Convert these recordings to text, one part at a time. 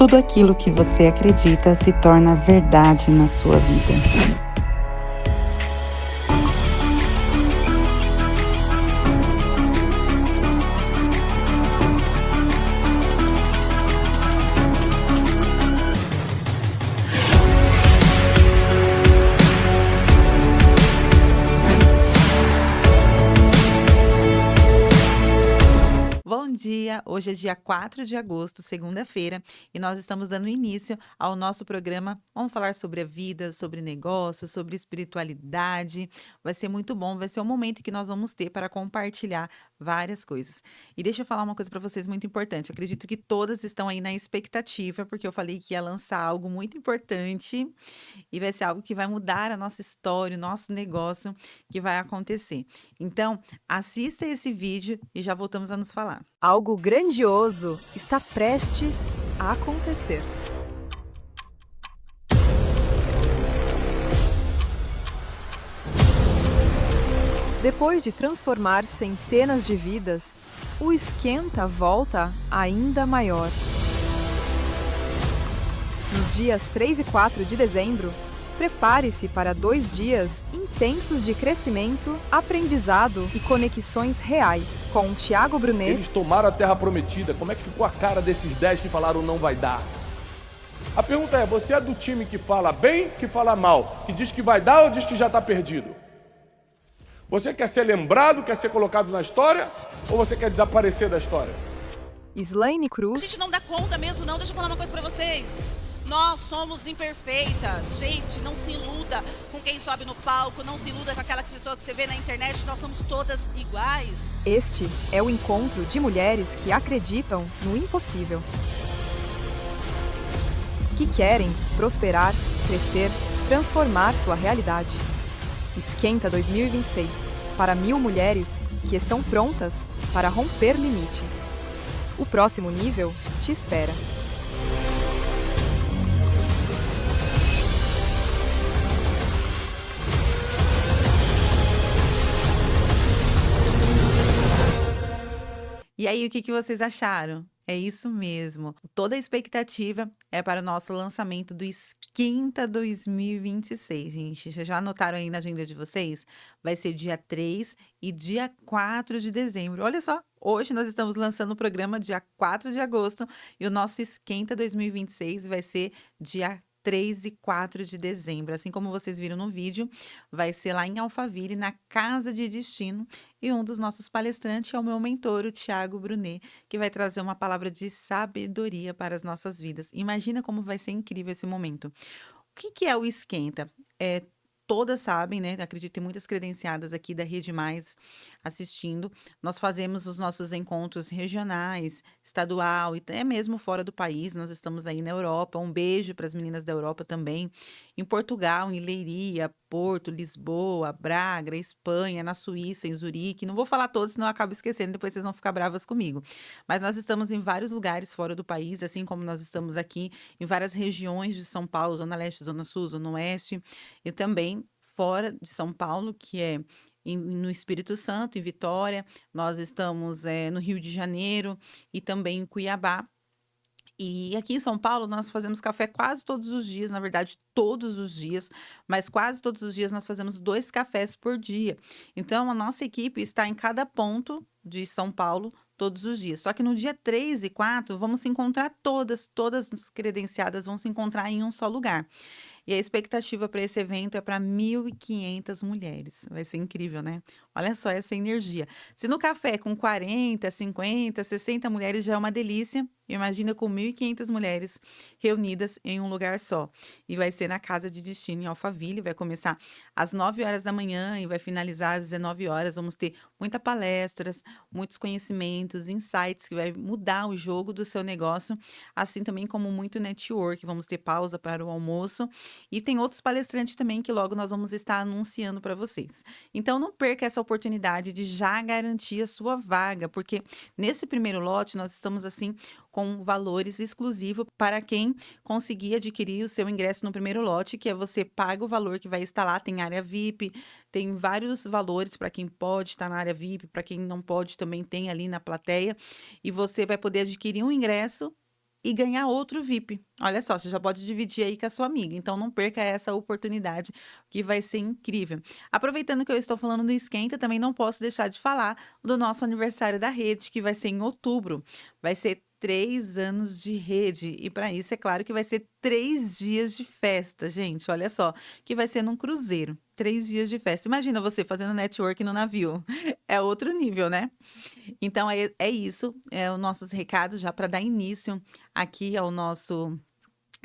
tudo aquilo que você acredita se torna verdade na sua vida. Bom dia! Hoje é dia 4 de agosto, segunda-feira, e nós estamos dando início ao nosso programa. Vamos falar sobre a vida, sobre negócios, sobre espiritualidade. Vai ser muito bom, vai ser um momento que nós vamos ter para compartilhar várias coisas. E deixa eu falar uma coisa para vocês muito importante. Acredito que todas estão aí na expectativa, porque eu falei que ia lançar algo muito importante e vai ser algo que vai mudar a nossa história, o nosso negócio que vai acontecer. Então, assista esse vídeo e já voltamos a nos falar. Algo grandioso está prestes a acontecer. Depois de transformar centenas de vidas, o esquenta volta ainda maior. Nos dias 3 e 4 de dezembro, prepare-se para 2 dias intensos de crescimento, aprendizado e conexões reais. Com Thiago Brunet. Eles tomaram a terra prometida. Como é que ficou a cara desses 10 que falaram não vai dar? A pergunta é, você é do time que fala bem, que fala mal? Que diz que vai dar ou diz que já está perdido? Você quer ser lembrado, quer ser colocado na história? Ou você quer desaparecer da história? Slaine A Cruz. gente não dá conta mesmo não, deixa eu falar uma coisa pra vocês. Nós somos imperfeitas, gente, não se iluda com quem sobe no palco, não se iluda com aquelas pessoas que você vê na internet, nós somos todas iguais. Este é o encontro de mulheres que acreditam no impossível. Que querem prosperar, crescer, transformar sua realidade. Esquenta 2026 para 1000 mulheres que estão prontas para romper limites. O próximo nível te espera. E aí, o que vocês acharam? É isso mesmo. Toda a expectativa é para o nosso lançamento do Esquenta 2026, gente. Vocês já anotaram aí na agenda de vocês? Vai ser dia 3 e dia 4 de dezembro. Olha só, hoje nós estamos lançando o programa dia 4 de agosto e o nosso Esquenta 2026 vai ser dia 3 e 4 de dezembro. Assim como vocês viram no vídeo, vai ser lá em Alphaville, na Casa de Destino. E um dos nossos palestrantes é o meu mentor, o Thiago Brunet, que vai trazer uma palavra de sabedoria para as nossas vidas. Imagina como vai ser incrível esse momento. O que é o esquenta? Todas sabem, né? Acredito que tem muitas credenciadas aqui da Rede Mais assistindo. Nós fazemos os nossos encontros regionais, estadual e até mesmo fora do país. Nós estamos aí na Europa. Um beijo para as meninas da Europa também. Em Portugal, em Leiria, Porto, Lisboa, Braga, Espanha, na Suíça, em Zurique. Não vou falar todos, senão eu acabo esquecendo, depois vocês vão ficar bravas comigo. Mas nós estamos em vários lugares fora do país, assim como nós estamos aqui em várias regiões de São Paulo, Zona Leste, Zona Sul, Zona Oeste, e também fora de São Paulo, que é no Espírito Santo, em Vitória. Nós estamos no Rio de Janeiro e também em Cuiabá. E aqui em São Paulo nós fazemos café quase todos os dias, na verdade todos os dias, mas quase todos os dias nós fazemos 2 cafés por dia. Então a nossa equipe está em cada ponto de São Paulo todos os dias. Só que no dia 3 e 4 vamos se encontrar todas as credenciadas vão se encontrar em um só lugar. E a expectativa para esse evento é para 1.500 mulheres. Vai ser incrível, né? Olha só essa energia. Se no café com 40, 50, 60 mulheres já é uma delícia, imagina com 1.500 mulheres reunidas em um lugar só. E vai ser na Casa de Destino, em Alphaville. Vai começar às 9 horas da manhã e vai finalizar às 19 horas. Vamos ter muitas palestras, muitos conhecimentos, insights que vai mudar o jogo do seu negócio, assim também como muito network. Vamos ter pausa para o almoço e tem outros palestrantes também que logo nós vamos estar anunciando para vocês. Então não perca essa oportunidade de já garantir a sua vaga, porque nesse primeiro lote nós estamos assim com valores exclusivos para quem conseguir adquirir o seu ingresso no primeiro lote, que é você paga o valor que vai estar lá, tem área VIP, tem vários valores para quem pode estar na área VIP, para quem não pode também tem ali na plateia, e você vai poder adquirir um ingresso e ganhar outro VIP. Olha só, você já pode dividir aí com a sua amiga. Então não perca essa oportunidade, que vai ser incrível. Aproveitando que eu estou falando do esquenta, também não posso deixar de falar do nosso aniversário da rede, que vai ser em outubro. Vai ser 3 anos de rede. E para isso, é claro que vai ser 3 dias de festa, gente. Olha só, que vai ser num cruzeiro. 3 dias de festa. Imagina você fazendo network no navio. É outro nível, né? Então é isso, é os nossos recados já para dar início aqui ao nosso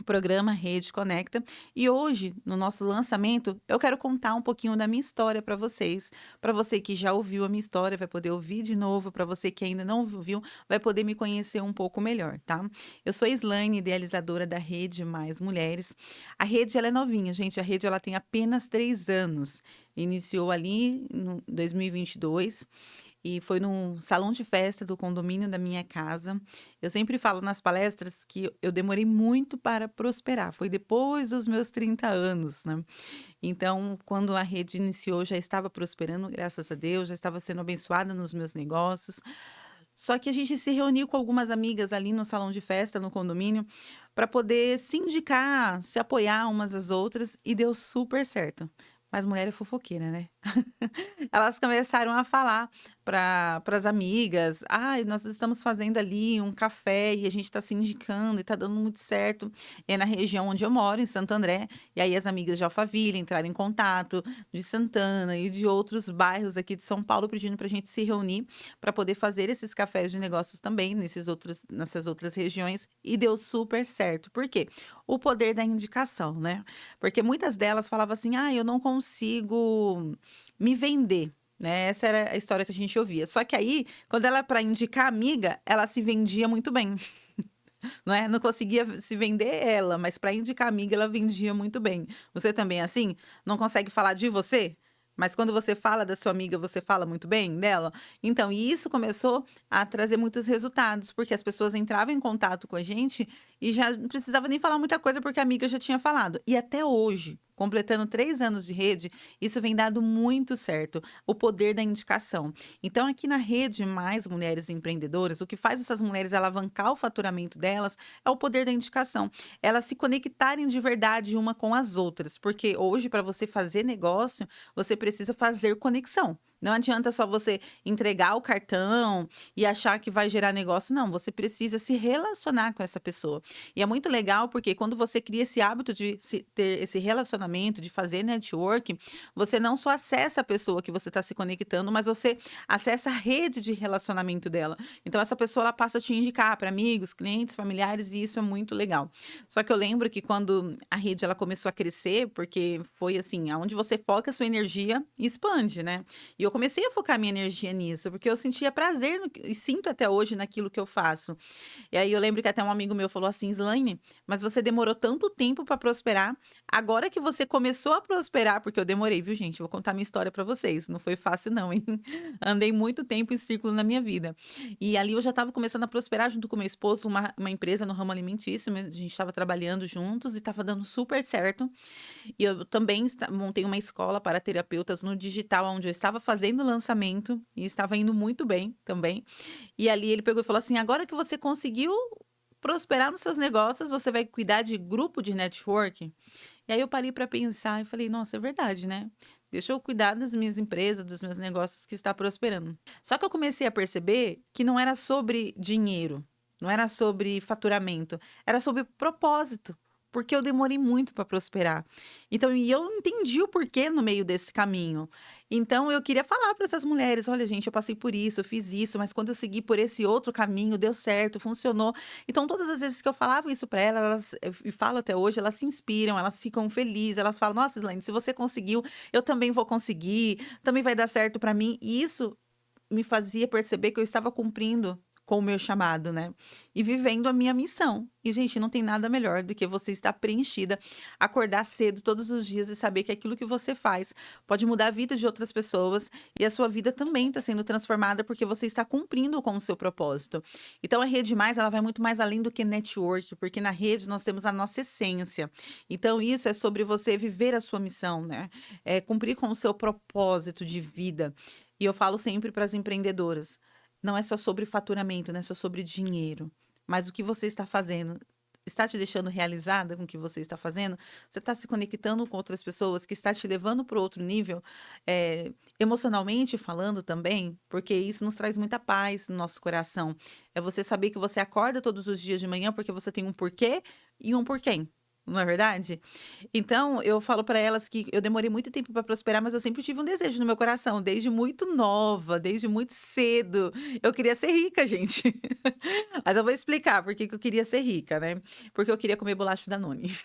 programa Rede Conecta. E hoje, no nosso lançamento, eu quero contar um pouquinho da minha história para vocês. Para você que já ouviu a minha história, vai poder ouvir de novo. Para você que ainda não ouviu, vai poder me conhecer um pouco melhor, tá? Eu sou a Slane, idealizadora da Rede Mais Mulheres. A rede ela é novinha, gente. A rede ela tem apenas 3 anos. Iniciou ali em 2022 e foi num salão de festa do condomínio da minha casa. Eu sempre falo nas palestras que eu demorei muito para prosperar. Foi depois dos meus 30 anos, né? Então, quando a rede iniciou, já estava prosperando, graças a Deus, já estava sendo abençoada nos meus negócios. Só que a gente se reuniu com algumas amigas ali no salão de festa, no condomínio, para poder se indicar, se apoiar umas às outras, e deu super certo. Mas mulher é fofoqueira, né? Elas começaram a falar para as amigas: ai, nós estamos fazendo ali um café e a gente está se indicando e está dando muito certo. É na região onde eu moro, em Santo André. E aí as amigas de Alphaville entraram em contato, de Santana e de outros bairros aqui de São Paulo, pedindo para a gente se reunir para poder fazer esses cafés de negócios também nessas outras regiões. E deu super certo. Por quê? O poder da indicação, né? Porque muitas delas falavam assim: ah, eu não consigo me vender. Né? Essa era a história que a gente ouvia. Só que aí, quando ela para indicar amiga, ela se vendia muito bem. Não é? Não conseguia se vender ela, mas para indicar amiga, ela vendia muito bem. Você também é assim? Não consegue falar de você? Mas quando você fala da sua amiga, você fala muito bem dela? Então, e isso começou a trazer muitos resultados, porque as pessoas entravam em contato com a gente e já não precisava nem falar muita coisa, porque a amiga já tinha falado. E até hoje, completando 3 anos de rede, isso vem dado muito certo, o poder da indicação. Então, aqui na rede Mais Mulheres Empreendedoras, o que faz essas mulheres alavancar o faturamento delas é o poder da indicação. Elas se conectarem de verdade uma com as outras, porque hoje, para você fazer negócio, você precisa fazer conexão. Não adianta só você entregar o cartão e achar que vai gerar negócio, não. Você precisa se relacionar com essa pessoa. E é muito legal porque quando você cria esse hábito de ter esse relacionamento, de fazer network, você não só acessa a pessoa que você está se conectando, mas você acessa a rede de relacionamento dela. Então, essa pessoa ela passa a te indicar para amigos, clientes, familiares, e isso é muito legal. Só que eu lembro que quando a rede ela começou a crescer, porque foi assim, aonde você foca a sua energia, expande, né? E eu comecei a focar minha energia nisso, porque eu sentia prazer e sinto até hoje naquilo que eu faço. E aí eu lembro que até um amigo meu falou assim: Slane, mas você demorou tanto tempo para prosperar. Agora que você começou a prosperar, porque eu demorei, viu, gente? Vou contar minha história para vocês. Não foi fácil, não, hein? Andei muito tempo em círculo na minha vida. E ali eu já estava começando a prosperar junto com meu esposo, uma empresa no ramo alimentício. A gente estava trabalhando juntos e estava dando super certo. E eu também montei uma escola para terapeutas no digital, onde eu estava fazendo o lançamento e estava indo muito bem também. E ali ele pegou e falou assim: agora que você conseguiu prosperar nos seus negócios, você vai cuidar de grupo de network? E aí eu parei para pensar e falei: nossa, é verdade, né? Deixa eu cuidar das minhas empresas, dos meus negócios que está prosperando. Só que eu comecei a perceber que não era sobre dinheiro, não era sobre faturamento, era sobre propósito. Porque eu demorei muito para prosperar. Então, e eu entendi o porquê no meio desse caminho. Então, eu queria falar para essas mulheres: olha, gente, eu passei por isso, eu fiz isso, mas quando eu segui por esse outro caminho, deu certo, funcionou. Então, todas as vezes que eu falava isso para elas, e falo até hoje, elas se inspiram, elas ficam felizes, elas falam: nossa, Slane, se você conseguiu, eu também vou conseguir, também vai dar certo para mim. E isso me fazia perceber que eu estava cumprindo com o meu chamado, né? E vivendo a minha missão. E, gente, não tem nada melhor do que você estar preenchida, acordar cedo todos os dias e saber que aquilo que você faz pode mudar a vida de outras pessoas e a sua vida também está sendo transformada porque você está cumprindo com o seu propósito. Então, a Rede Mais, ela vai muito mais além do que network, porque na rede nós temos a nossa essência. Então, isso é sobre você viver a sua missão, né? É cumprir com o seu propósito de vida. E eu falo sempre para as empreendedoras: não é só sobre faturamento, não é só sobre dinheiro. mas o que você está fazendo está te deixando realizada com o que você está fazendo? Você está se conectando com outras pessoas que está te levando para outro nível, emocionalmente falando também, porque isso nos traz muita paz no nosso coração. É você saber que você acorda todos os dias de manhã porque você tem um porquê e um porquê. Não é verdade? Então, eu falo para elas que eu demorei muito tempo para prosperar, mas eu sempre tive um desejo no meu coração, desde muito nova, desde muito cedo. Eu queria ser rica, gente. Mas eu vou explicar por que que eu queria ser rica, né? Porque eu queria comer bolacha Danone.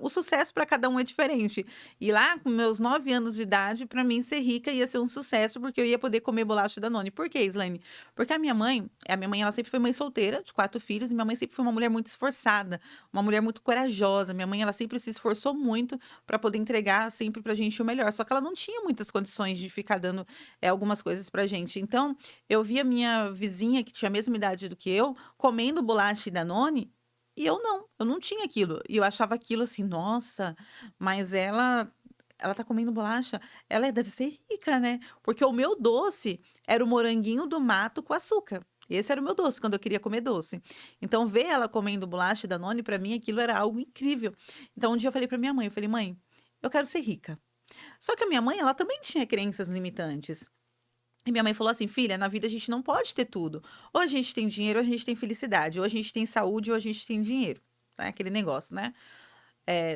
O sucesso para cada um é diferente. E lá, com meus 9 anos de idade, para mim ser rica ia ser um sucesso, porque eu ia poder comer bolacha Danone. Por quê, Islane? Porque a minha mãe, ela sempre foi mãe solteira, de 4 filhos, e minha mãe sempre foi uma mulher muito esforçada, uma mulher muito corajosa. Minha mãe, ela sempre se esforçou muito para poder entregar sempre pra gente o melhor. Só que ela não tinha muitas condições de ficar dando algumas coisas pra gente. Então, eu via minha vizinha, que tinha a mesma idade do que eu, comendo bolacha e Danone, e eu não tinha aquilo. E eu achava aquilo assim, nossa, mas ela tá comendo bolacha, ela deve ser rica, né? Porque o meu doce era o moranguinho do mato com açúcar. Esse era o meu doce, quando eu queria comer doce. Então, ver ela comendo bolacha e Danone, pra mim, aquilo era algo incrível. Então, um dia eu falei pra minha mãe, eu falei, mãe, eu quero ser rica. Só que a minha mãe, ela também tinha crenças limitantes. E minha mãe falou assim: filha, na vida a gente não pode ter tudo. Ou a gente tem dinheiro, ou a gente tem felicidade. Ou a gente tem saúde, ou a gente tem dinheiro. Tá? Aquele negócio, né?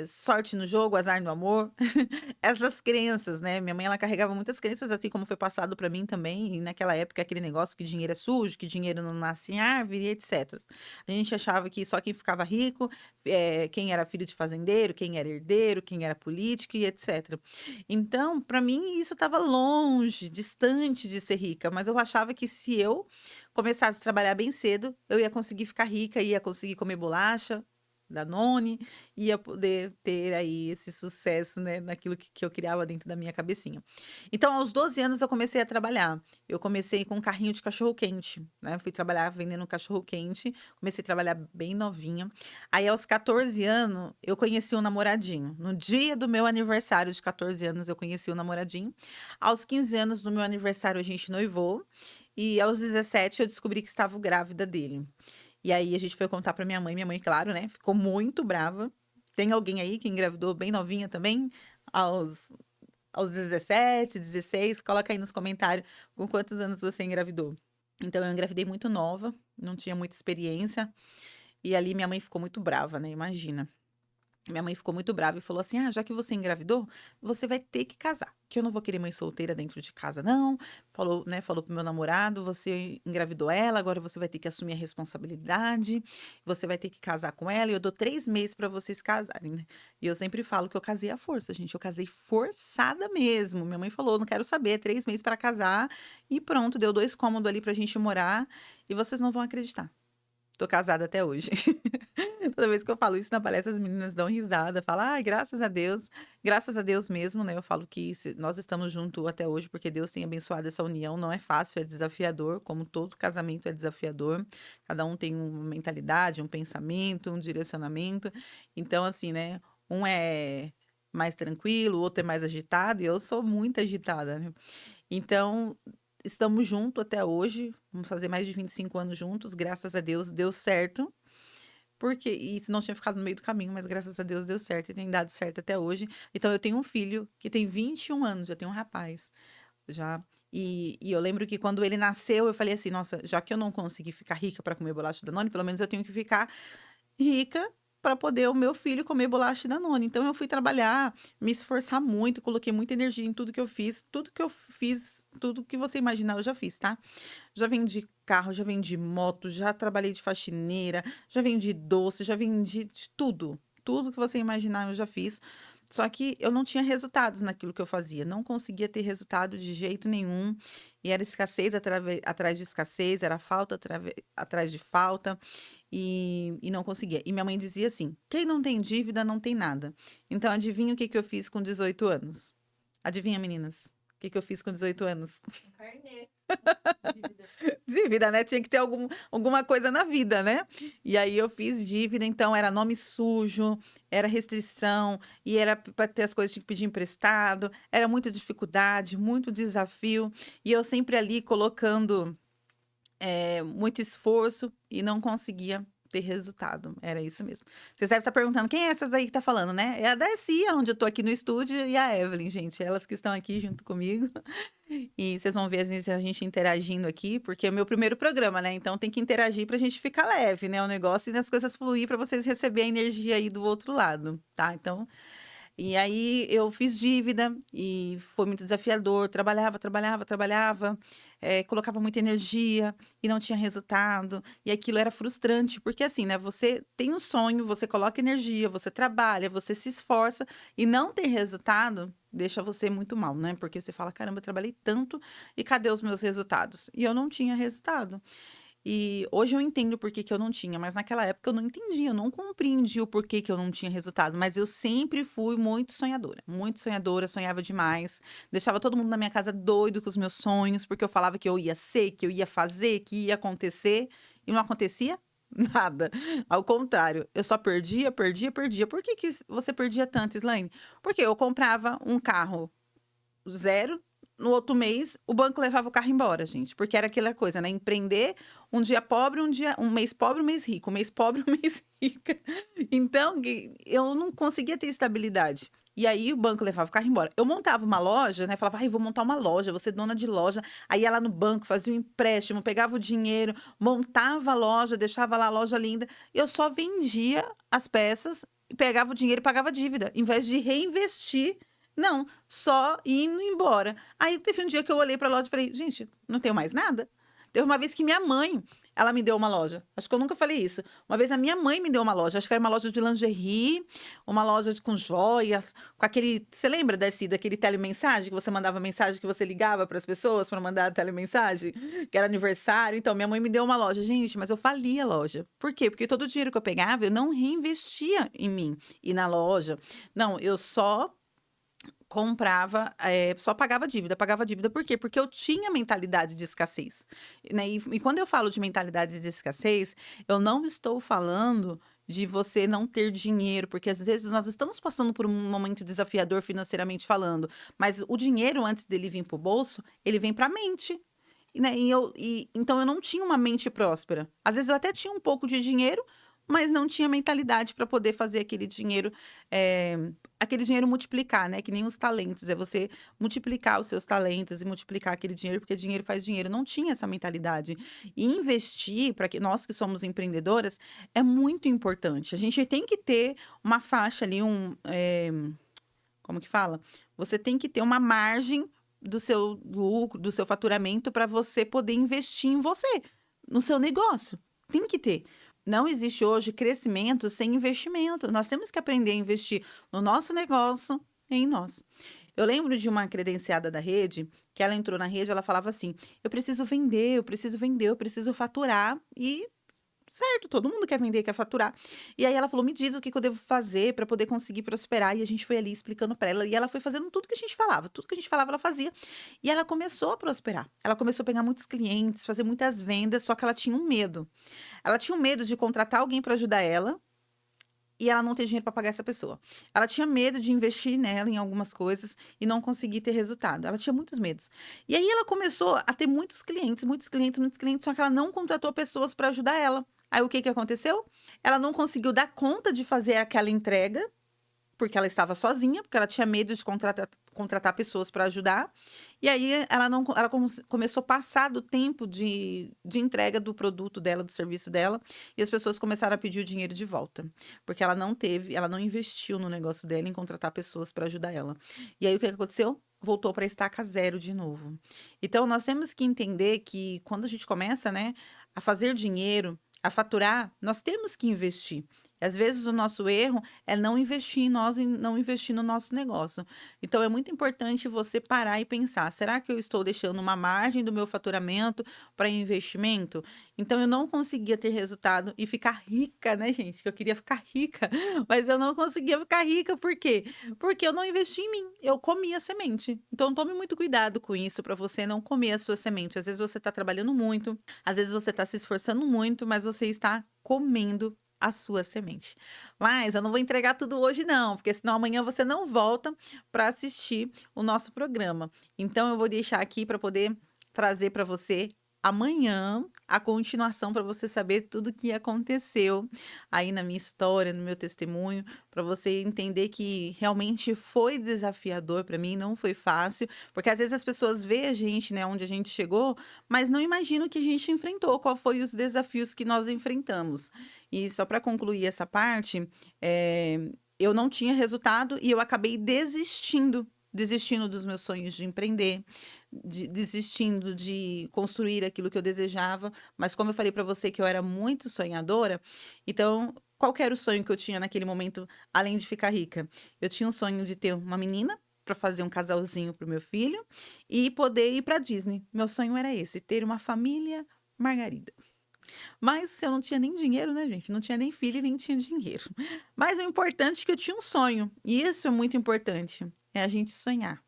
Sorte no jogo, azar no amor. Essas crenças, né? Minha mãe, ela carregava muitas crenças, assim como foi passado para mim também. E naquela época, aquele negócio que dinheiro é sujo, que dinheiro não nasce em árvore, e etc. A gente achava que só quem ficava rico, quem era filho de fazendeiro, quem era herdeiro, quem era político, e etc. Então, para mim, isso estava longe, distante de ser rica. Mas eu achava que se eu começasse a trabalhar bem cedo, eu ia conseguir ficar rica, ia conseguir comer bolacha, Danone, ia poder ter aí esse sucesso, né, naquilo que eu criava dentro da minha cabecinha. Então, aos 12 anos, eu comecei a trabalhar. Eu comecei com um carrinho de cachorro-quente, né? Fui trabalhar vendendo cachorro-quente, comecei a trabalhar bem novinha. Aí, aos 14 anos, eu conheci um namoradinho. No dia do meu aniversário de 14 anos, eu conheci um namoradinho. Aos 15 anos, no meu aniversário, a gente noivou. E aos 17, eu descobri que estava grávida dele. E aí a gente foi contar pra minha mãe, claro, né, ficou muito brava. Tem alguém aí que engravidou bem novinha também, aos, aos 17, 16? Coloca aí nos comentários com quantos anos você engravidou. Então eu engravidei muito nova, não tinha muita experiência, e ali minha mãe ficou muito brava, né, imagina. Minha mãe ficou muito brava e falou assim: já que você engravidou, você vai ter que casar. Que eu não vou querer mãe solteira dentro de casa, não. Falou, né? Falou pro meu namorado: você engravidou ela, agora você vai ter que assumir a responsabilidade, você vai ter que casar com ela, e eu dou 3 meses para vocês casarem, né? E eu sempre falo que eu casei à força, gente. Eu casei forçada mesmo. Minha mãe falou: não quero saber, 3 meses para casar, e pronto, deu 2 cômodos ali pra gente morar, e vocês não vão acreditar. Tô casada até hoje. Toda vez que eu falo isso na palestra, as meninas dão risada, falam, ai, graças a Deus mesmo, né? Eu falo que nós estamos juntos até hoje, porque Deus tem abençoado essa união, não é fácil, é desafiador, como todo casamento é desafiador, cada um tem uma mentalidade, um pensamento, um direcionamento, então assim, né? Um é mais tranquilo, o outro é mais agitado, e eu sou muito agitada, né? Então, estamos juntos até hoje, vamos fazer mais de 25 anos juntos, graças a Deus deu certo, porque isso não tinha ficado no meio do caminho, mas graças a Deus deu certo e tem dado certo até hoje. Então eu tenho um filho que tem 21 anos, já tem um rapaz, já. E eu lembro que quando ele nasceu, eu falei assim, nossa, já que eu não consegui ficar rica para comer bolacha Danone, pelo menos eu tenho que ficar rica para poder o meu filho comer bolacha Danone. Então eu fui trabalhar, me esforçar muito, coloquei muita energia em tudo que eu fiz, tudo que você imaginar eu já fiz, tá? Já vendi carro, já vendi moto, já trabalhei de faxineira, já vendi doce, já vendi de tudo. Tudo que você imaginar eu já fiz. Só que eu não tinha resultados naquilo que eu fazia, não conseguia ter resultado de jeito nenhum. E era escassez atrás de escassez, era falta atrás de falta, e não conseguia. E minha mãe dizia assim: quem não tem dívida não tem nada. Então, adivinha o que que eu fiz com 18 anos? Adivinha, meninas? O que que eu fiz com 18 anos? Carnê. Dívida, né? Tinha que ter alguma coisa na vida, né? E aí eu fiz dívida, então era nome sujo, era restrição, e era para ter as coisas tinha que pedir emprestado, era muita dificuldade, muito desafio, e eu sempre ali colocando muito esforço e não conseguia ter resultado. Era isso mesmo. Vocês devem estar perguntando quem é essas aí que tá falando, né? É a Darcy, onde eu tô aqui no estúdio, e a Evelyn, gente. Elas que estão aqui junto comigo. E vocês vão ver a gente interagindo aqui, porque é o meu primeiro programa, né? Então tem que interagir pra gente ficar leve, né? O negócio e as coisas fluir pra vocês receberem a energia aí do outro lado, tá? Então, e aí eu fiz dívida e foi muito desafiador. Trabalhava, colocava muita energia e não tinha resultado. E aquilo era frustrante, porque assim, né? Você tem um sonho, você coloca energia, você trabalha, você se esforça e não ter resultado deixa você muito mal, né? Porque você fala, caramba, eu trabalhei tanto e cadê os meus resultados? E eu não tinha resultado. E hoje eu entendo por que que eu não tinha, mas naquela época eu não entendia, eu não compreendia o porquê que eu não tinha resultado. Mas eu sempre fui muito sonhadora, sonhava demais, deixava todo mundo na minha casa doido com os meus sonhos, porque eu falava que eu ia ser, que eu ia fazer, que ia acontecer, e não acontecia nada. Ao contrário, eu só perdia. Por que que você perdia tanto, Slaine? Porque eu comprava um carro zero. No outro mês, o banco levava o carro embora, gente. Porque era aquela coisa, né? Empreender, um dia pobre, um mês pobre, um mês rico. Um mês pobre, um mês rica. Então, eu não conseguia ter estabilidade. E aí, o banco levava o carro embora. Eu montava uma loja, né? Falava, ai, vou montar uma loja, vou ser dona de loja. Aí, ia lá no banco, fazia um empréstimo, pegava o dinheiro, montava a loja, deixava lá a loja linda. Eu só vendia as peças, pegava o dinheiro e pagava a dívida. Em vez de reinvestir, não, só indo embora. Aí teve um dia que eu olhei pra loja e falei, gente, não tenho mais nada. Teve uma vez que minha mãe, ela me deu uma loja. Acho que eu nunca falei isso. Uma vez a minha mãe me deu uma loja. Acho que era uma loja de lingerie, uma loja com joias, com aquele. Você lembra daquele telemensagem que você mandava mensagem que você ligava para as pessoas para mandar telemensagem? Que era aniversário. Então, minha mãe me deu uma loja. Gente, mas eu fali a loja. Por quê? Porque todo o dinheiro que eu pegava, eu não reinvestia em mim e na loja. Não, eu só comprava, só pagava dívida. Por quê? Porque eu tinha mentalidade de escassez, né? E quando eu falo de mentalidade de escassez, eu não estou falando de você não ter dinheiro, porque às vezes nós estamos passando por um momento desafiador financeiramente falando, mas o dinheiro, antes dele vir para o bolso, ele vem para a mente. Né? Então eu não tinha uma mente próspera. Às vezes eu até tinha um pouco de dinheiro, mas não tinha mentalidade para poder fazer aquele dinheiro multiplicar, né? Que nem os talentos, é você multiplicar os seus talentos e multiplicar aquele dinheiro, porque dinheiro faz dinheiro. Não tinha essa mentalidade. E investir, para que nós que somos empreendedoras, é muito importante. A gente tem que ter uma faixa ali, como que fala? Você tem que ter uma margem do seu lucro, do seu faturamento, para você poder investir em você, no seu negócio. Tem que ter. Não existe hoje crescimento sem investimento. Nós temos que aprender a investir no nosso negócio e em nós. Eu lembro de uma credenciada da rede, que ela entrou na rede, ela falava assim, eu preciso vender, eu preciso faturar. E, certo, todo mundo quer vender, quer faturar. E aí ela falou, me diz o que eu devo fazer para poder conseguir prosperar. E a gente foi ali explicando para ela. E ela foi fazendo tudo que a gente falava. Tudo que a gente falava, ela fazia. E ela começou a prosperar. Ela começou a pegar muitos clientes, fazer muitas vendas, só que ela tinha um medo. Ela tinha um medo de contratar alguém para ajudar ela e ela não ter dinheiro para pagar essa pessoa. Ela tinha medo de investir nela em algumas coisas e não conseguir ter resultado. Ela tinha muitos medos. E aí ela começou a ter muitos clientes, só que ela não contratou pessoas para ajudar ela. Aí o que que aconteceu? Ela não conseguiu dar conta de fazer aquela entrega, porque ela estava sozinha, porque ela tinha medo de contratar pessoas para ajudar. E aí ela começou a passar do tempo de entrega do produto dela, do serviço dela, e as pessoas começaram a pedir o dinheiro de volta, porque ela não investiu no negócio dela em contratar pessoas para ajudar ela. E aí o que aconteceu? Voltou para a estaca zero de novo. Então nós temos que entender que quando a gente começa, né, a fazer dinheiro, a faturar, nós temos que investir. E às vezes o nosso erro é não investir em nós e não investir no nosso negócio. Então é muito importante você parar e pensar, será que eu estou deixando uma margem do meu faturamento para investimento? Então eu não conseguia ter resultado e ficar rica, né, gente? Que eu queria ficar rica, mas eu não conseguia ficar rica, por quê? Porque eu não investi em mim, eu comia semente. Então tome muito cuidado com isso para você não comer a sua semente. Às vezes você está trabalhando muito, às vezes você está se esforçando muito, mas você está comendo a sua semente. Mas eu não vou entregar tudo hoje não, porque senão amanhã você não volta para assistir o nosso programa. Então eu vou deixar aqui para poder trazer para você amanhã a continuação para você saber tudo que aconteceu aí na minha história, no meu testemunho, para você entender que realmente foi desafiador para mim, não foi fácil, porque às vezes as pessoas veem a gente, né, onde a gente chegou, mas não imaginam o que a gente enfrentou, qual foi os desafios que nós enfrentamos. E só para concluir essa parte, eu não tinha resultado e eu acabei desistindo dos meus sonhos de empreender, desistindo de construir aquilo que eu desejava, mas como eu falei para você que eu era muito sonhadora, então qual que era o sonho que eu tinha naquele momento, além de ficar rica? Eu tinha um sonho de ter uma menina para fazer um casalzinho para o meu filho e poder ir para Disney. Meu sonho era esse, ter uma família Margarida. Mas eu não tinha nem dinheiro, né, gente? Não tinha nem filho e nem tinha dinheiro. Mas o importante é que eu tinha um sonho, e isso é muito importante, é a gente sonhar.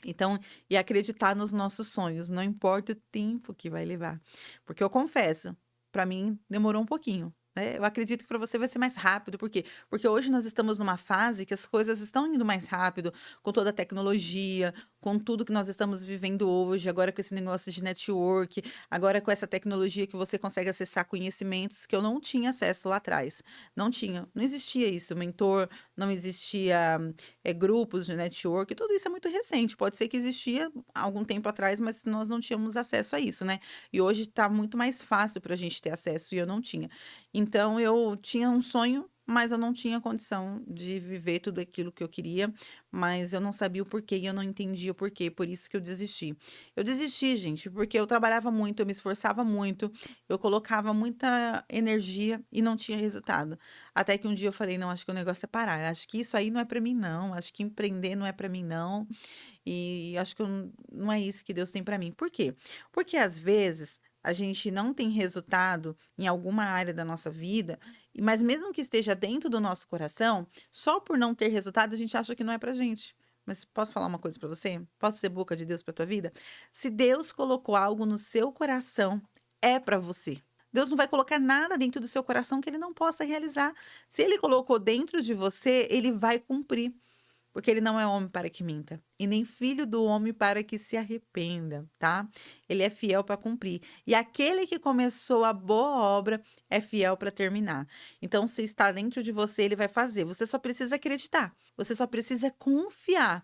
Então, e acreditar nos nossos sonhos, não importa o tempo que vai levar. Porque eu confesso, para mim demorou um pouquinho, né? Eu acredito que para você vai ser mais rápido, por quê? Porque hoje nós estamos numa fase que as coisas estão indo mais rápido, com toda a tecnologia, com tudo que nós estamos vivendo hoje, agora com esse negócio de network, agora com essa tecnologia que você consegue acessar conhecimentos que eu não tinha acesso lá atrás. Não tinha, não existia isso, mentor, não existia grupos de network, tudo isso é muito recente. Pode ser que existia há algum tempo atrás, mas nós não tínhamos acesso a isso, né? E hoje está muito mais fácil para a gente ter acesso e eu não tinha. Então eu tinha um sonho, mas eu não tinha condição de viver tudo aquilo que eu queria, mas eu não sabia o porquê e eu não entendia o porquê, por isso que eu desisti. Eu desisti, gente, porque eu trabalhava muito, eu me esforçava muito, eu colocava muita energia e não tinha resultado. Até que um dia eu falei, não, acho que o negócio é parar. Acho que isso aí não é para mim, não. Acho que empreender não é para mim, não. E acho que não é isso que Deus tem para mim. Por quê? Porque às vezes a gente não tem resultado em alguma área da nossa vida, mas mesmo que esteja dentro do nosso coração, só por não ter resultado, a gente acha que não é pra gente. Mas posso falar uma coisa pra você? Posso ser boca de Deus pra tua vida? Se Deus colocou algo no seu coração, é pra você. Deus não vai colocar nada dentro do seu coração que ele não possa realizar. Se ele colocou dentro de você, ele vai cumprir. Porque ele não é homem para que minta, e nem filho do homem para que se arrependa, tá? Ele é fiel para cumprir. E aquele que começou a boa obra é fiel para terminar. Então, se está dentro de você, ele vai fazer. Você só precisa acreditar. Você só precisa confiar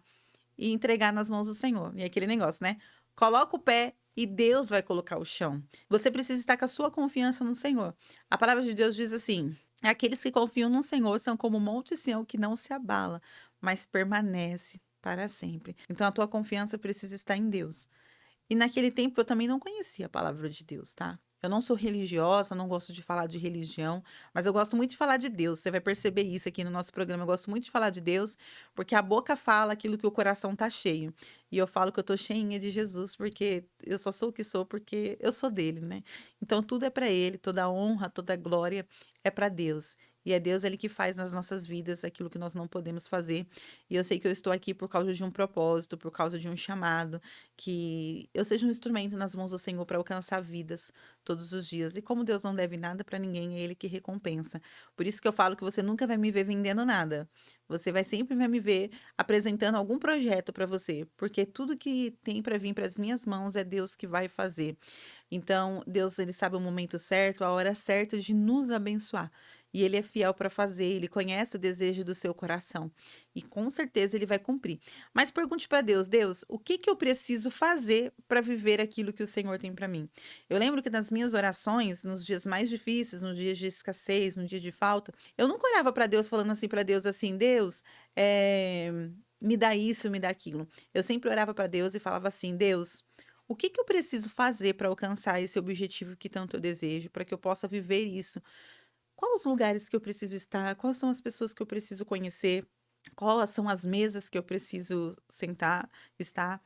e entregar nas mãos do Senhor. E é aquele negócio, né? Coloca o pé e Deus vai colocar o chão. Você precisa estar com a sua confiança no Senhor. A palavra de Deus diz assim: aqueles que confiam no Senhor são como o monte Sião que não se abala, mas permanece para sempre. Então a tua confiança precisa estar em Deus. E naquele tempo eu também não conhecia a palavra de Deus, tá? Eu não sou religiosa, não gosto de falar de religião, mas eu gosto muito de falar de Deus. Você vai perceber isso aqui no nosso programa. Eu gosto muito de falar de Deus, porque a boca fala aquilo que o coração tá cheio. E eu falo que eu tô cheinha de Jesus, porque eu só sou o que sou, porque eu sou dele, né? Então tudo é para ele, toda a honra, toda a glória é para Deus. E é Deus ele que faz nas nossas vidas aquilo que nós não podemos fazer. E eu sei que eu estou aqui por causa de um propósito, por causa de um chamado, que eu seja um instrumento nas mãos do Senhor para alcançar vidas todos os dias. E como Deus não deve nada para ninguém, é Ele que recompensa. Por isso que eu falo que você nunca vai me ver vendendo nada. Você vai sempre vai me ver apresentando algum projeto para você, porque tudo que tem para vir para as minhas mãos é Deus que vai fazer. Então, Deus ele sabe o momento certo, a hora certa de nos abençoar. E ele é fiel para fazer, ele conhece o desejo do seu coração. E com certeza ele vai cumprir. Mas pergunte para Deus, Deus, o que que eu preciso fazer para viver aquilo que o Senhor tem para mim? Eu lembro que nas minhas orações, nos dias mais difíceis, nos dias de escassez, no dia de falta, eu nunca orava para Deus falando assim para Deus assim, Deus, me dá isso, me dá aquilo. Eu sempre orava para Deus e falava assim, Deus, o que que eu preciso fazer para alcançar esse objetivo que tanto eu desejo, para que eu possa viver isso? Quais os lugares que eu preciso estar? Quais são as pessoas que eu preciso conhecer? Quais são as mesas que eu preciso sentar, estar,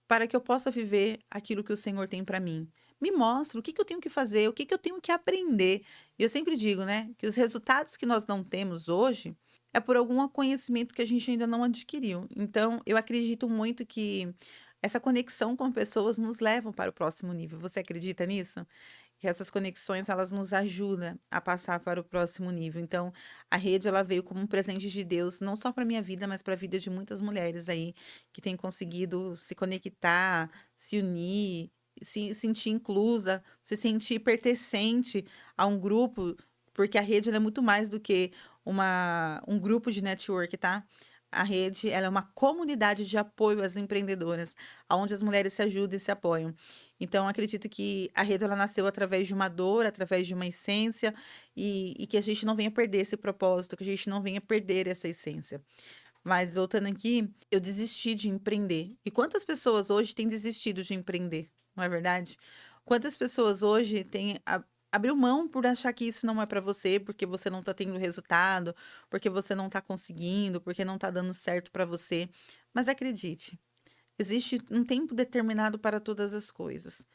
para que eu possa viver aquilo que o Senhor tem para mim? Me mostra o que que eu tenho que fazer, o que que eu tenho que aprender. E eu sempre digo, né, que os resultados que nós não temos hoje é por algum conhecimento que a gente ainda não adquiriu. Então, eu acredito muito que essa conexão com pessoas nos levam para o próximo nível. Você acredita nisso? Que essas conexões elas nos ajudam a passar para o próximo nível. Então, a rede ela veio como um presente de Deus, não só para minha vida, mas para a vida de muitas mulheres aí que têm conseguido se conectar, se unir se sentir inclusa, se sentir pertencente a um grupo, porque a rede ela é muito mais do que um grupo de network, tá? A rede, ela é uma comunidade de apoio às empreendedoras, onde as mulheres se ajudam e se apoiam. Então, acredito que a rede ela nasceu através de uma dor, através de uma essência, e que a gente não venha perder esse propósito, que a gente não venha perder essa essência. Mas voltando aqui, eu desisti de empreender. E quantas pessoas hoje têm desistido de empreender, não é verdade? Quantas pessoas hoje abriu mão por achar que isso não é para você, porque você não tá tendo resultado, porque você não tá conseguindo, porque não tá dando certo para você. Mas acredite, existe um tempo determinado para todas as coisas.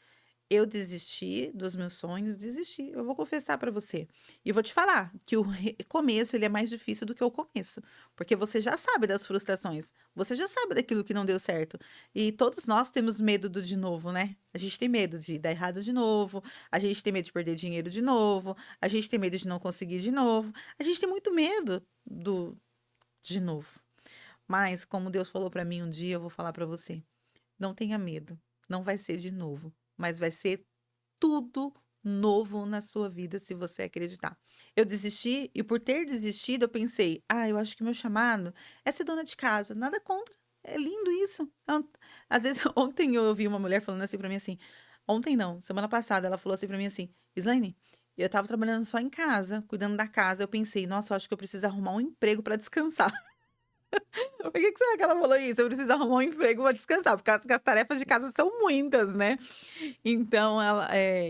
Eu desisti dos meus sonhos, desisti. Eu vou confessar pra você. E eu vou te falar que o começo ele é mais difícil do que o começo, porque você já sabe das frustrações, você já sabe daquilo que não deu certo. E todos nós temos medo do de novo, né? A gente tem medo de dar errado de novo, a gente tem medo de perder dinheiro de novo, a gente tem medo de não conseguir de novo, a gente tem muito medo do de novo. Mas como Deus falou pra mim um dia, eu vou falar pra você. Não tenha medo, não vai ser de novo, mas vai ser tudo novo na sua vida se você acreditar. Eu desisti e por ter desistido eu pensei, eu acho que meu chamado é ser dona de casa, nada contra, é lindo isso. Às vezes ontem eu ouvi uma mulher falando assim pra mim assim, ontem não, semana passada ela falou assim pra mim assim, Islaine, eu tava trabalhando só em casa, cuidando da casa, eu pensei, nossa, eu acho que eu preciso arrumar um emprego pra descansar. Por que será que ela falou isso? Eu preciso arrumar um emprego para descansar, porque as tarefas de casa são muitas, né? Então,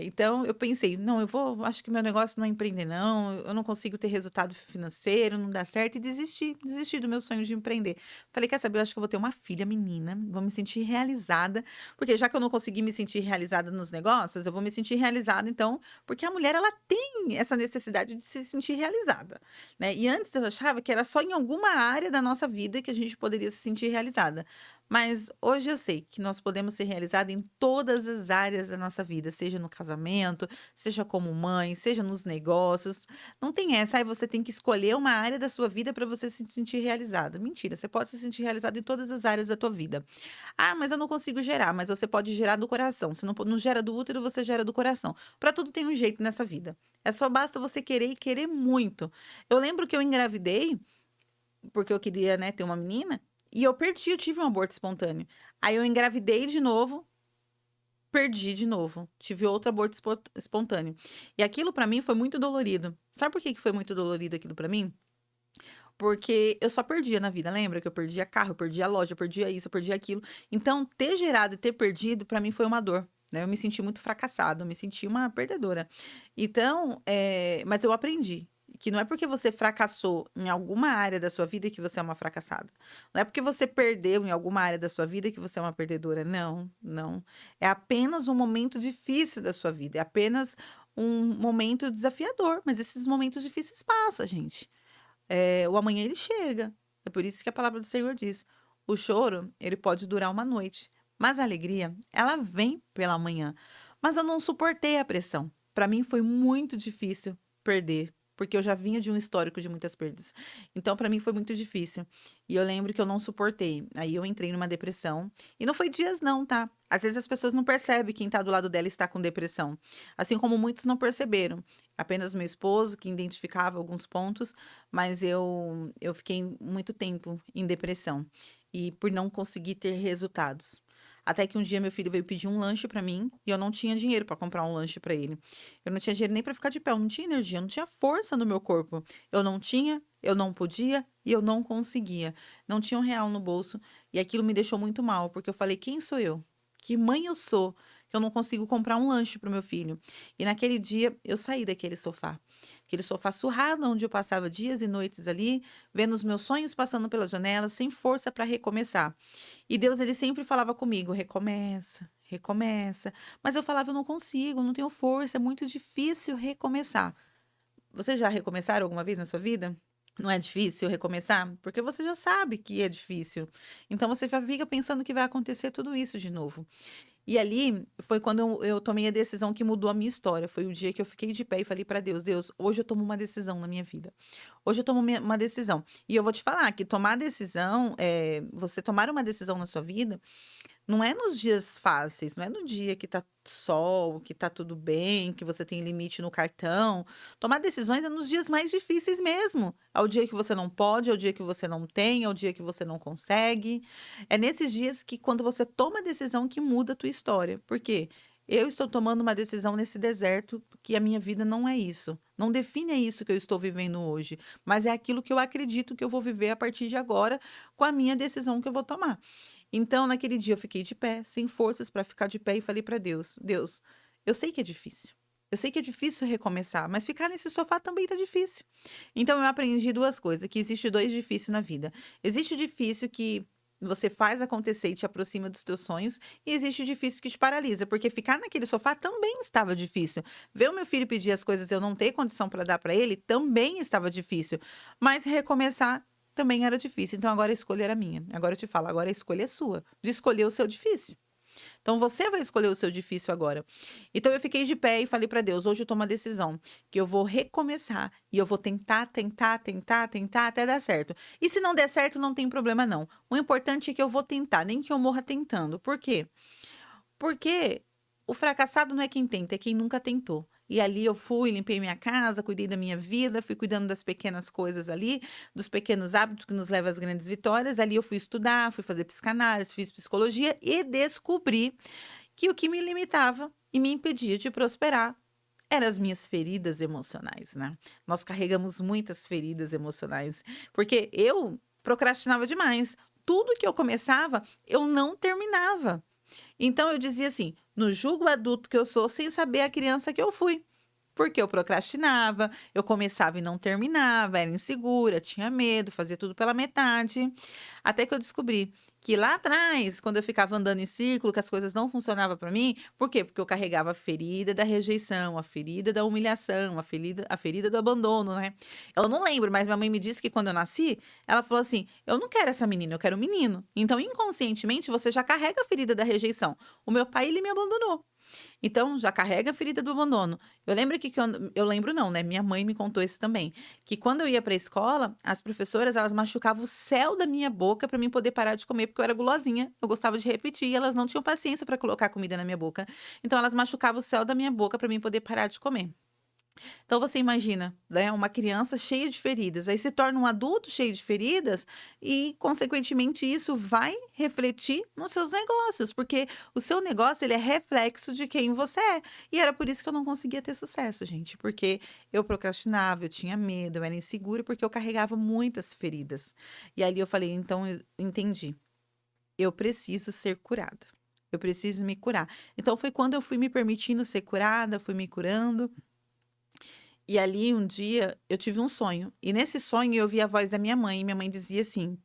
então eu pensei, não, acho que meu negócio não é empreender, não, eu não consigo ter resultado financeiro, não dá certo, e desisti do meu sonho de empreender. Falei, quer saber, eu acho que eu vou ter uma filha menina, vou me sentir realizada, porque já que eu não consegui me sentir realizada nos negócios, eu vou me sentir realizada, então, porque a mulher, ela tem essa necessidade de se sentir realizada, né? E antes eu achava que era só em alguma área da nossa vida que a gente poderia se sentir realizada. Mas hoje eu sei que nós podemos ser realizados em todas as áreas da nossa vida, seja no casamento, seja como mãe, seja nos negócios. Não tem essa, aí você tem que escolher uma área da sua vida para você se sentir realizada. Mentira, você pode se sentir realizado em todas as áreas da tua vida. Mas eu não consigo gerar, mas você pode gerar do coração. Se não gera do útero, você gera do coração. Para tudo tem um jeito nessa vida. É só basta você querer e querer muito. Eu lembro que eu engravidei porque eu queria, né, ter uma menina, e eu tive um aborto espontâneo. Aí eu engravidei de novo, perdi de novo, tive outro aborto espontâneo. E aquilo pra mim foi muito dolorido. Sabe por que foi muito dolorido aquilo pra mim? Porque eu só perdia na vida, lembra? Que eu perdia carro, eu perdia loja, eu perdia isso, eu perdia aquilo. Então, ter gerado e ter perdido, pra mim foi uma dor. Né? Eu me senti muito fracassada, eu me senti uma perdedora. Então, mas eu aprendi que não é porque você fracassou em alguma área da sua vida que você é uma fracassada. Não é porque você perdeu em alguma área da sua vida que você é uma perdedora. Não, não. É apenas um momento difícil da sua vida. É apenas um momento desafiador. Mas esses momentos difíceis passam, gente. O amanhã ele chega. É por isso que a palavra do Senhor diz: o choro, ele pode durar uma noite, mas a alegria, ela vem pela manhã. Mas eu não suportei a pressão. Para mim foi muito difícil perder, porque eu já vinha de um histórico de muitas perdas. Então, para mim foi muito difícil. E eu lembro que eu não suportei. Aí eu entrei numa depressão. E não foi dias não, tá? Às vezes as pessoas não percebem quem tá do lado dela está com depressão. Assim como muitos não perceberam. Apenas meu esposo, que identificava alguns pontos, mas eu fiquei muito tempo em depressão. E por não conseguir ter resultados. Até que um dia meu filho veio pedir um lanche pra mim e eu não tinha dinheiro pra comprar um lanche pra ele. Eu não tinha dinheiro nem pra ficar de pé, eu não tinha energia, eu não tinha força no meu corpo. Eu não tinha, eu não podia e eu não conseguia. Não tinha R$ 1 no bolso e aquilo me deixou muito mal, porque eu falei, quem sou eu? Que mãe eu sou? Que eu não consigo comprar um lanche pro meu filho. E naquele dia eu saí daquele sofá. Aquele sofá surrado, onde eu passava dias e noites ali, vendo os meus sonhos passando pela janela, sem força para recomeçar. E Deus, ele sempre falava comigo, recomeça, recomeça. Mas eu falava, eu não consigo, eu não tenho força, é muito difícil recomeçar. Vocês já recomeçaram alguma vez na sua vida? Não é difícil recomeçar? Porque você já sabe que é difícil. Então você já fica pensando que vai acontecer tudo isso de novo. E ali foi quando eu tomei a decisão que mudou a minha história. Foi o dia que eu fiquei de pé e falei para Deus, Deus, hoje eu tomo uma decisão na minha vida. Hoje eu tomo uma decisão. E eu vou te falar que tomar decisão, você tomar uma decisão na sua vida, Não é nos dias fáceis, não é no dia que tá sol, que tá tudo bem, que você tem limite no cartão. Tomar decisões é nos dias mais difíceis mesmo. É o dia que você não pode, é o dia que você não tem, é o dia que você não consegue. É nesses dias que, quando você toma a decisão, que muda a tua história. Por quê? Eu estou tomando uma decisão nesse deserto que a minha vida não é isso. Não define isso que eu estou vivendo hoje, mas é aquilo que eu acredito que eu vou viver a partir de agora com a minha decisão que eu vou tomar. Então, naquele dia eu fiquei de pé, sem forças para ficar de pé e falei para Deus: Deus, eu sei que é difícil. Eu sei que é difícil recomeçar, mas ficar nesse sofá também tá difícil. Então eu aprendi duas coisas, que existe dois difíceis na vida. Existe o difícil que você faz acontecer e te aproxima dos teus sonhos, e existe o difícil que te paralisa, porque ficar naquele sofá também estava difícil. Ver o meu filho pedir as coisas e eu não ter condição para dar para ele também estava difícil. Mas recomeçar também era difícil. Então agora a escolha era minha. Agora eu te falo, agora a escolha é sua, de escolher o seu difícil. Então você vai escolher o seu difícil agora. Então eu fiquei de pé e falei para Deus: hoje eu tomo uma decisão, que eu vou recomeçar e eu vou tentar, tentar, tentar, tentar até dar certo. E se não der certo, não tem problema não. O importante é que eu vou tentar, nem que eu morra tentando. Por quê? Porque o fracassado não é quem tenta, é quem nunca tentou. E ali eu fui, limpei minha casa, cuidei da minha vida, fui cuidando das pequenas coisas ali, dos pequenos hábitos que nos levam às grandes vitórias. Ali eu fui estudar, fui fazer psicanálise, fiz psicologia e descobri que o que me limitava e me impedia de prosperar eram as minhas feridas emocionais, né? Nós carregamos muitas feridas emocionais, porque eu procrastinava demais. Tudo que eu começava, eu não terminava. Então eu dizia assim: no julgo adulto que eu sou, sem saber a criança que eu fui. Porque eu procrastinava, eu começava e não terminava, era insegura, tinha medo, fazia tudo pela metade. Até que eu descobri que lá atrás, quando eu ficava andando em círculo, que as coisas não funcionavam para mim, por quê? Porque eu carregava a ferida da rejeição, a ferida da humilhação, a ferida do abandono, né? Eu não lembro, mas minha mãe me disse que quando eu nasci, ela falou assim: eu não quero essa menina, eu quero um menino. Então, inconscientemente, você já carrega a ferida da rejeição. O meu pai, ele me abandonou. Então, já carrega a ferida do abandono. Eu lembro eu lembro não, né? Minha mãe me contou isso também, que quando eu ia para a escola, as professoras, elas machucavam o céu da minha boca para mim poder parar de comer, porque eu era gulosinha. Eu gostava de repetir, e elas não tinham paciência para colocar comida na minha boca. Então, elas machucavam o céu da minha boca para mim poder parar de comer. Então você imagina, né, uma criança cheia de feridas, aí se torna um adulto cheio de feridas e, consequentemente, isso vai refletir nos seus negócios, porque o seu negócio ele é reflexo de quem você é. E era por isso que eu não conseguia ter sucesso, gente, porque eu procrastinava, eu tinha medo, eu era insegura, porque eu carregava muitas feridas. E ali eu falei, então eu entendi, eu preciso ser curada. Eu preciso me curar. Então foi quando eu fui me permitindo ser curada, fui me curando. E ali um dia eu tive um sonho. E nesse sonho eu vi a voz da minha mãe. E minha mãe dizia assim: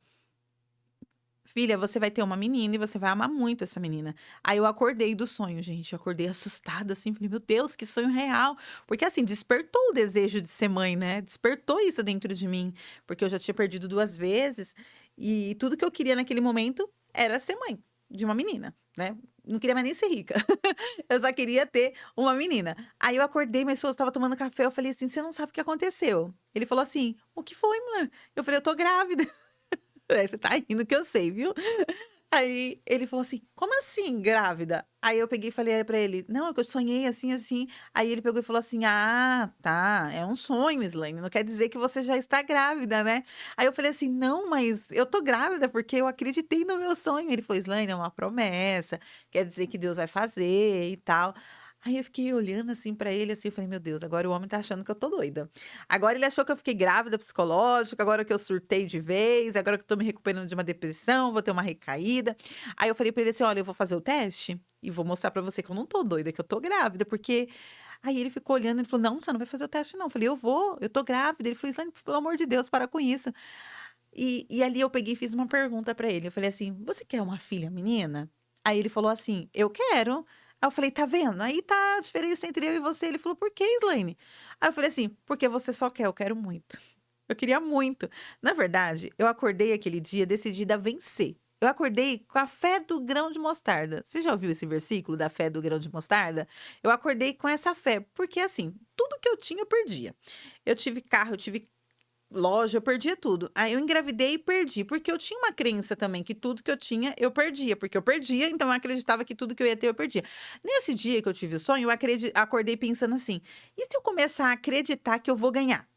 filha, você vai ter uma menina e você vai amar muito essa menina. Aí eu acordei do sonho, gente. Eu acordei assustada, assim. Falei, meu Deus, que sonho real. Porque, assim, despertou o desejo de ser mãe, né? Despertou isso dentro de mim. Porque eu já tinha perdido 2 vezes. E tudo que eu queria naquele momento era ser mãe de uma menina, né? Não queria mais nem ser rica. Eu só queria ter uma menina. Aí eu acordei, minha esposa estava tomando café. Eu falei assim: você não sabe o que aconteceu? Ele falou assim: o que foi, mulher? Eu falei: eu tô grávida. Você tá rindo que eu sei, viu? Aí ele falou assim: como assim, grávida? Aí eu peguei e falei pra ele: não, é que eu sonhei assim, assim. Aí ele pegou e falou assim: ah, tá, é um sonho, Slaine, não quer dizer que você já está grávida, né? Aí eu falei assim: não, mas eu tô grávida porque eu acreditei no meu sonho. Ele falou: Slaine, é uma promessa, quer dizer que Deus vai fazer e tal. Aí eu fiquei olhando assim pra ele, assim, eu falei: meu Deus, agora o homem tá achando que eu tô doida. Agora ele achou que eu fiquei grávida psicológica, agora que eu surtei de vez, agora que eu tô me recuperando de uma depressão, vou ter uma recaída. Aí eu falei pra ele assim: olha, eu vou fazer o teste e vou mostrar pra você que eu não tô doida, que eu tô grávida, porque. Aí ele ficou olhando, ele falou: não, você não vai fazer o teste, não. Eu falei: eu vou, eu tô grávida. Ele falou: Slaine, pelo amor de Deus, para com isso. E ali eu peguei e fiz uma pergunta pra ele. Eu falei assim: você quer uma filha menina? Aí ele falou assim: eu quero. Aí eu falei: tá vendo? Aí tá a diferença entre eu e você. Ele falou: por que, Slaine? Aí eu falei assim: porque você só quer, eu quero muito. Eu queria muito. Na verdade, eu acordei aquele dia decidida a vencer. Eu acordei com a fé do grão de mostarda. Você já ouviu esse versículo da fé do grão de mostarda? Eu acordei com essa fé, porque assim, tudo que eu tinha eu perdia. Eu tive carro, eu tive loja, eu perdia tudo. Aí eu engravidei e perdi, porque eu tinha uma crença também que tudo que eu tinha eu perdia, porque eu perdia, então eu acreditava que tudo que eu ia ter eu perdia. Nesse dia que eu tive o sonho, eu acordei pensando assim: e se eu começar a acreditar que eu vou ganhar?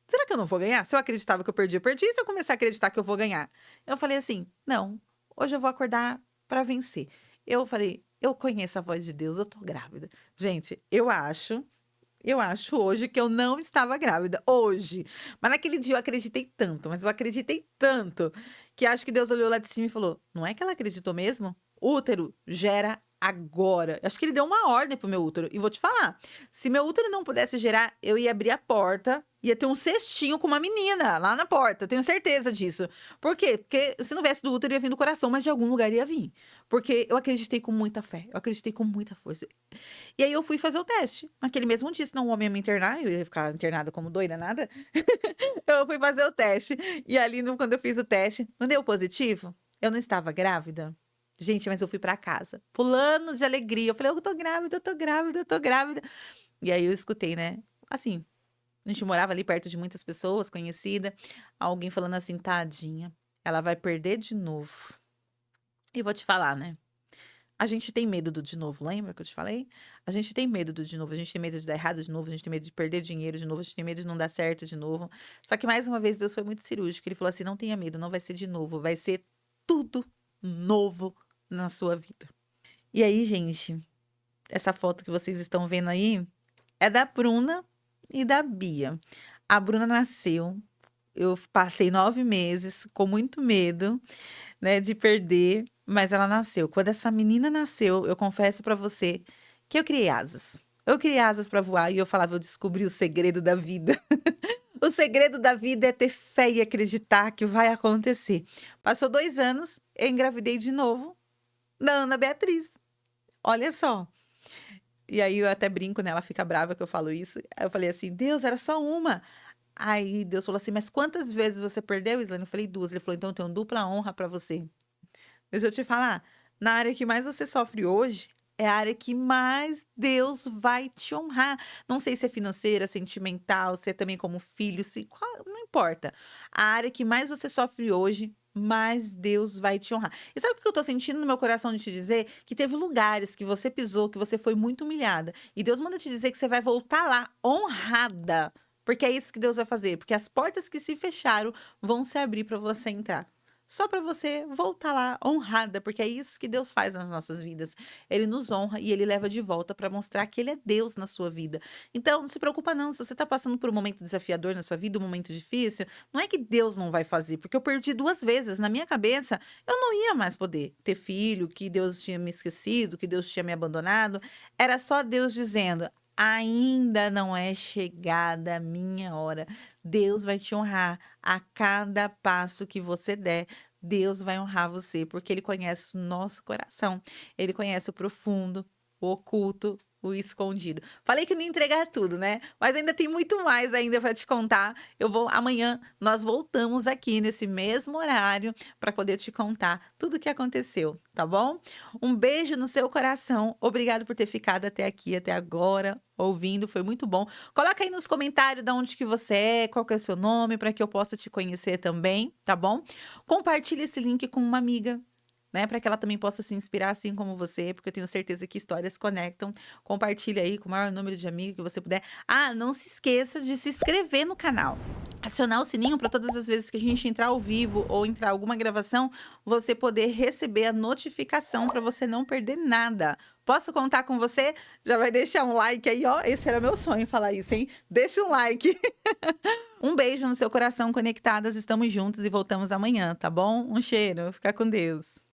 Será que eu não vou ganhar? Se eu acreditava que eu perdi, eu perdi. E se eu começar a acreditar que eu vou ganhar? Eu falei assim: não, hoje eu vou acordar para vencer. Eu falei: eu conheço a voz de Deus, eu tô grávida. Gente, eu acho hoje que eu não estava grávida, hoje. Mas naquele dia eu acreditei tanto, mas eu acreditei tanto, que acho que Deus olhou lá de cima e falou: não é que ela acreditou mesmo? Útero, gera agora. Acho que ele deu uma ordem pro meu útero. E vou te falar, se meu útero não pudesse gerar, eu ia abrir a porta, ia ter um cestinho com uma menina lá na porta, eu tenho certeza disso. Por quê? Porque se não viesse do útero, ia vir do coração, mas de algum lugar ia vir. Porque eu acreditei com muita fé, eu acreditei com muita força. E aí eu fui fazer o teste. Naquele mesmo dia, senão o homem ia me internar, eu ia ficar internada como doida, nada. Eu fui fazer o teste. E ali, quando eu fiz o teste, não deu positivo? Eu não estava grávida. Gente, mas eu fui pra casa, pulando de alegria. Eu falei: eu tô grávida, eu tô grávida, eu tô grávida. E aí eu escutei, né? Assim, a gente morava ali perto de muitas pessoas, conhecida. Alguém falando assim: tadinha, ela vai perder de novo. E vou te falar, né? A gente tem medo do de novo, lembra que eu te falei? A gente tem medo do de novo, a gente tem medo de dar errado de novo, a gente tem medo de perder dinheiro de novo, a gente tem medo de não dar certo de novo. Só que mais uma vez Deus foi muito cirúrgico, ele falou assim: não tenha medo, não vai ser de novo, vai ser tudo novo na sua vida. E aí, gente, essa foto que vocês estão vendo aí é da Bruna e da Bia. A Bruna nasceu, eu passei 9 meses com muito medo, né, de perder, mas ela nasceu. Quando essa menina nasceu, eu confesso pra você que eu criei asas. Eu criei asas pra voar e eu falava: eu descobri o segredo da vida. O segredo da vida é ter fé e acreditar que vai acontecer. Passou 2 anos, eu engravidei de novo da Ana Beatriz. Olha só. E aí eu até brinco, né? Ela fica brava que eu falo isso. Aí eu falei assim: Deus, era só uma. Aí Deus falou assim: mas quantas vezes você perdeu, Islane? Eu falei: 2. Ele falou: então eu tenho dupla honra pra você. Deixa eu te falar, na área que mais você sofre hoje, é a área que mais Deus vai te honrar. Não sei se é financeira, sentimental, se é também como filho, não importa. A área que mais você sofre hoje, mais Deus vai te honrar. E sabe o que eu tô sentindo no meu coração de te dizer? Que teve lugares que você pisou, que você foi muito humilhada. E Deus manda te dizer que você vai voltar lá honrada. Porque é isso que Deus vai fazer. Porque as portas que se fecharam vão se abrir para você entrar. Só para você voltar lá honrada, porque é isso que Deus faz nas nossas vidas. Ele nos honra e ele leva de volta para mostrar que ele é Deus na sua vida. Então, não se preocupa não, se você está passando por um momento desafiador na sua vida, um momento difícil, não é que Deus não vai fazer, porque eu perdi 2 vezes. Na minha cabeça, eu não ia mais poder ter filho, que Deus tinha me esquecido, que Deus tinha me abandonado. Era só Deus dizendo: ainda não é chegada a minha hora. Deus vai te honrar a cada passo que você der. Deus vai honrar você, porque Ele conhece o nosso coração. Ele conhece o profundo, o oculto, o escondido. Falei que não ia entregar tudo, né? Mas ainda tem muito mais ainda para te contar. Amanhã nós voltamos aqui nesse mesmo horário para poder te contar tudo o que aconteceu, tá bom? Um beijo no seu coração. Obrigado por ter ficado até aqui, até agora, ouvindo. Foi muito bom. Coloca aí nos comentários de onde que você é, qual que é o seu nome, para que eu possa te conhecer também, tá bom? Compartilhe esse link com uma amiga, né, para que ela também possa se inspirar assim como você, porque eu tenho certeza que histórias conectam. Compartilha aí com o maior número de amigos que você puder. Ah, não se esqueça de se inscrever no canal. Acionar o sininho para todas as vezes que a gente entrar ao vivo ou entrar alguma gravação, você poder receber a notificação para você não perder nada. Posso contar com você? Já vai deixar um like aí, ó. Esse era meu sonho falar isso, hein? Deixa um like. Um beijo no seu coração, conectadas. Estamos juntos e voltamos amanhã, tá bom? Um cheiro. Fica com Deus.